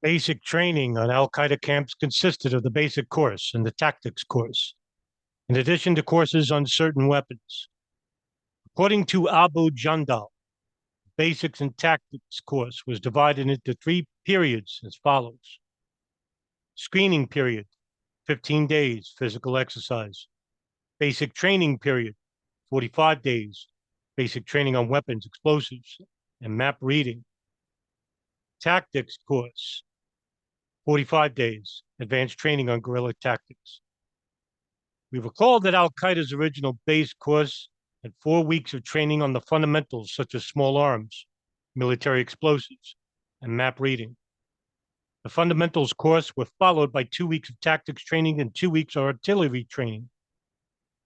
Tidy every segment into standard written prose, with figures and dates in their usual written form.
Basic training on Al-Qaeda camps consisted of the basic course and the tactics course, in addition to courses on certain weapons. According to Abu Jandal, basics and tactics course was divided into 3 periods as follows. Screening period, 15 days, physical exercise. Basic training period, 45 days, basic training on weapons, explosives, and map reading. Tactics course, 45 days, advanced training on guerrilla tactics. We recall that Al-Qaeda's original base course had 4 weeks of training on the fundamentals such as small arms, military explosives, and map reading. The fundamentals course were followed by 2 weeks of tactics training and 2 weeks of artillery training.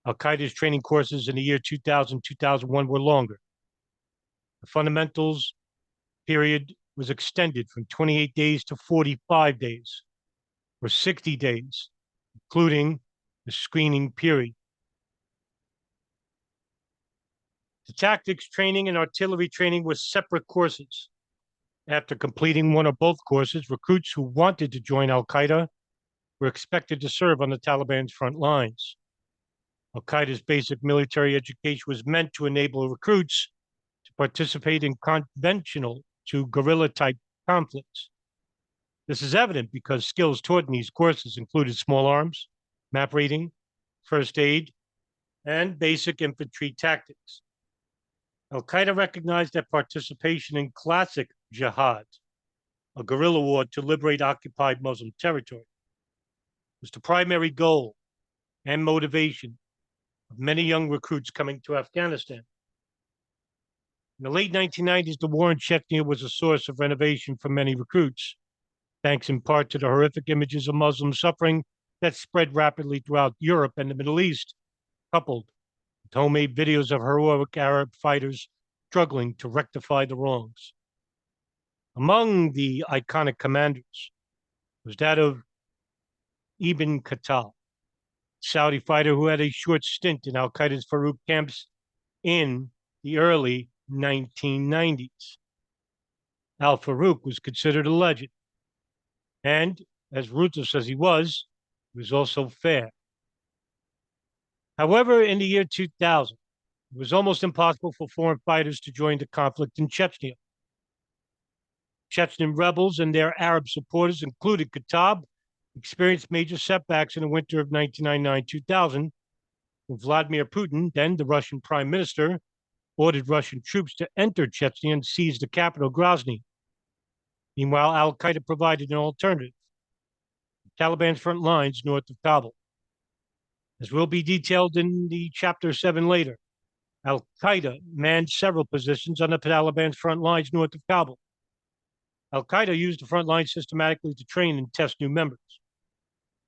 Al-Qaeda's training courses in the year 2000-2001 were longer. The fundamentals period was extended from 28 days to 45 days, or 60 days, including the screening period. The tactics training and artillery training were separate courses. After completing one or both courses, recruits who wanted to join Al-Qaeda were expected to serve on the Taliban's front lines. Al-Qaeda's basic military education was meant to enable recruits to participate in conventional to guerrilla-type conflicts. This is evident because skills taught in these courses included small arms, map reading, first aid, and basic infantry tactics. Al-Qaeda recognized that participation in classic jihad, a guerrilla war to liberate occupied Muslim territory, was the primary goal and motivation of many young recruits coming to Afghanistan. In the late 1990s, the war in Chechnya was a source of renovation for many recruits, thanks in part to the horrific images of Muslim suffering that spread rapidly throughout Europe and the Middle East, coupled with homemade videos of heroic Arab fighters struggling to rectify the wrongs. Among the iconic commanders was that of Ibn Khattab, Saudi fighter who had a short stint in Al-Qaeda's Farouk camps in the early 1990s. Al-Farouk was considered a legend, and as ruthless as he was also fair. However, in the year 2000, it was almost impossible for foreign fighters to join the conflict in Chechnya. Chechen rebels and their Arab supporters, including Khattab, experienced major setbacks in the winter of 1999-2000, when Vladimir Putin, then the Russian prime minister, ordered Russian troops to enter Chechnya and seize the capital, Grozny. Meanwhile, Al-Qaeda provided an alternative: the Taliban's front lines north of Kabul. As will be detailed in the Chapter 7 later, Al-Qaeda manned several positions on the Taliban's front lines north of Kabul. Al-Qaeda used the front line systematically to train and test new members.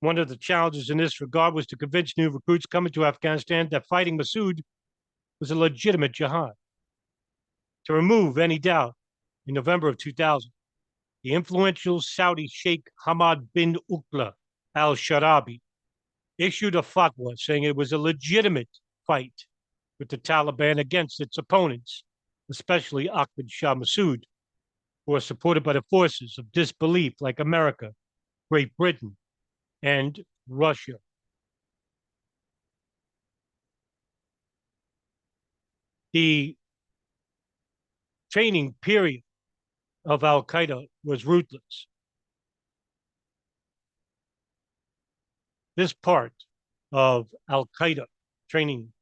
One of the challenges in this regard was to convince new recruits coming to Afghanistan that fighting Massoud was a legitimate jihad. To remove any doubt, in November of 2000, the influential Saudi Sheikh Hamad bin Uqla al-Sharabi issued a fatwa saying it was a legitimate fight with the Taliban against its opponents, especially Ahmad Shah Massoud, who are supported by the forces of disbelief like America, Great Britain, and Russia. The training period of Al-Qaeda was ruthless. This part of Al-Qaeda training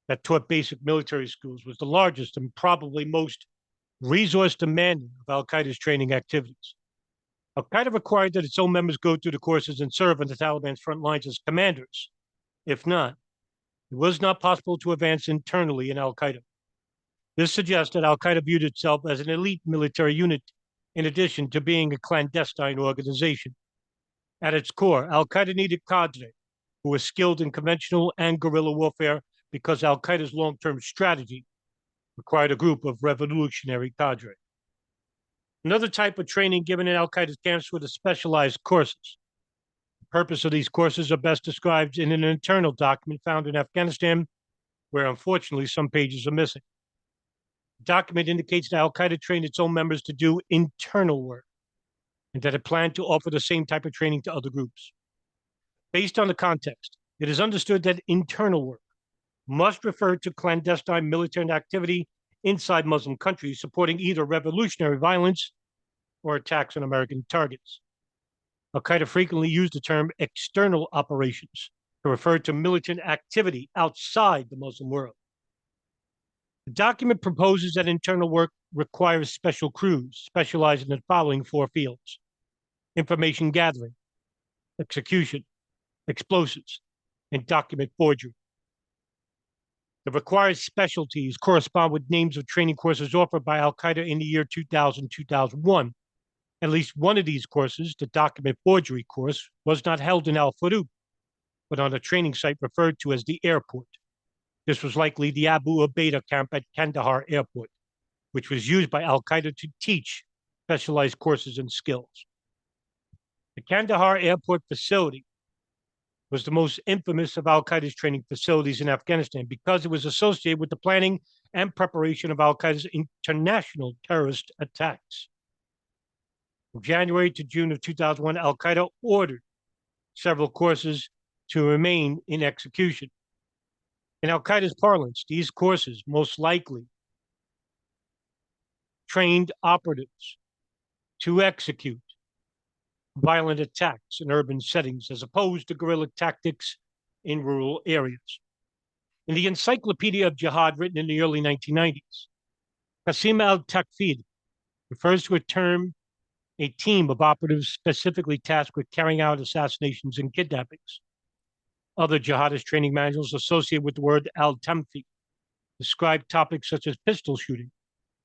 that taught basic military schools was the largest and probably most resource demanding of Al-Qaeda's training activities. Al-Qaeda required that its own members go through the courses and serve on the Taliban's front lines as commanders. If not, it was not possible to advance internally in Al-Qaeda. This suggests that Al-Qaeda viewed itself as an elite military unit in addition to being a clandestine organization. At its core, Al-Qaeda needed cadre who were skilled in conventional and guerrilla warfare because Al-Qaeda's long-term strategy required a group of revolutionary cadre. Another type of training given in Al-Qaeda's camps were the specialized courses. The purpose of these courses are best described in an internal document found in Afghanistan, where unfortunately some pages are missing. The document indicates that Al-Qaeda trained its own members to do internal work. and that it planned to offer the same type of training to other groups. Based on the context, it is understood that internal work must refer to clandestine military activity inside Muslim countries supporting either revolutionary violence or attacks on American targets. Al-Qaeda frequently used the term external operations to refer to militant activity outside the Muslim world. The document proposes that internal work requires special crews specialized in the following four fields: information gathering, execution, explosives, and document forgery. The required specialties correspond with names of training courses offered by Al-Qaeda in the year 2000-2001. At least one of these courses, the document forgery course, was not held in Al-Farouk, but on a training site referred to as the airport. This was likely the Abu Ubaidah camp at Kandahar Airport, which was used by Al-Qaeda to teach specialized courses and skills. The Kandahar Airport facility was the most infamous of Al-Qaeda's training facilities in Afghanistan because it was associated with the planning and preparation of Al-Qaeda's international terrorist attacks. From January to June of 2001, Al-Qaeda ordered several courses to remain in execution. In Al-Qaeda's parlance, these courses most likely trained operatives to execute violent attacks in urban settings as opposed to guerrilla tactics in rural areas. In the Encyclopedia of Jihad, written in the early 1990s, Qasim al-Takfid refers to a team of operatives specifically tasked with carrying out assassinations and kidnappings. Other jihadist training manuals associated with the word al-Tamfi describe topics such as pistol shooting,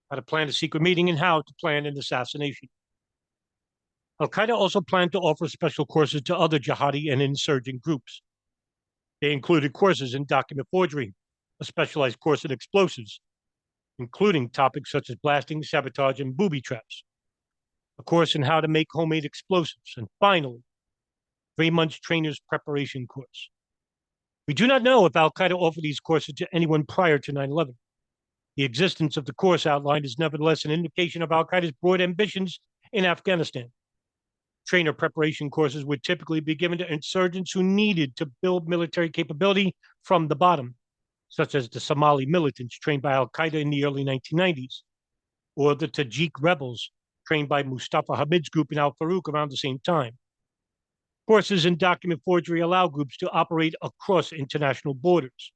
how to plan a secret meeting, and how to plan an assassination. Al-Qaeda also planned to offer special courses to other jihadi and insurgent groups. They included courses in document forgery, a specialized course in explosives, including topics such as blasting, sabotage, and booby traps, a course in how to make homemade explosives, and finally, 3 months trainer's preparation course. We do not know if Al-Qaeda offered these courses to anyone prior to 9/11. The existence of the course outlined is nevertheless an indication of Al-Qaeda's broad ambitions in Afghanistan. Trainer preparation courses would typically be given to insurgents who needed to build military capability from the bottom, such as the Somali militants trained by Al-Qaeda in the early 1990s, or the Tajik rebels trained by Mustafa Hamid's group in Al-Farouk around the same time. Courses in document forgery allow groups to operate across international borders.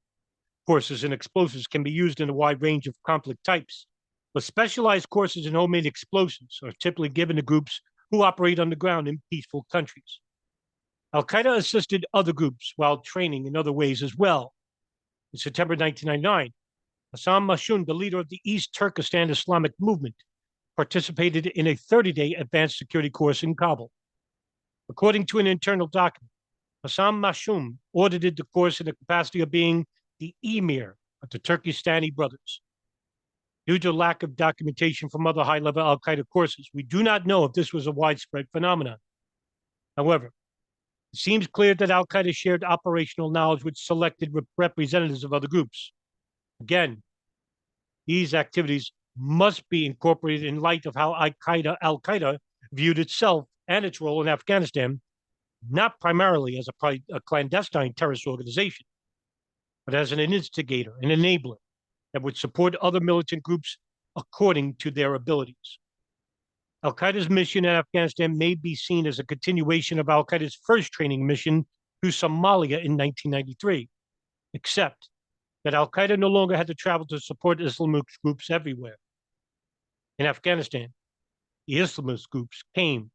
Courses in explosives can be used in a wide range of conflict types, but specialized courses in homemade explosives are typically given to groups who operate on the ground in peaceful countries. Al-Qaeda assisted other groups while training in other ways as well. In September 1999, Hassan Mashun, the leader of the East Turkestan Islamic movement, participated in a 30-day advanced security course in Kabul. According to an internal document, Hassan Mashum audited the course in the capacity of being the emir of the Turkestani brothers. Due to lack of documentation from other high-level Al-Qaeda courses, we do not know if this was a widespread phenomenon. However, it seems clear that Al-Qaeda shared operational knowledge with selected representatives of other groups. Again, these activities must be incorporated in light of how Al-Qaeda viewed itself and its role in Afghanistan, not primarily as a clandestine terrorist organization, but as an instigator, an enabler that would support other militant groups according to their abilities. Al-Qaeda's mission in Afghanistan may be seen as a continuation of Al-Qaeda's first training mission to Somalia in 1993, except that Al-Qaeda no longer had to travel to support Islamist groups everywhere. In Afghanistan, the Islamist groups came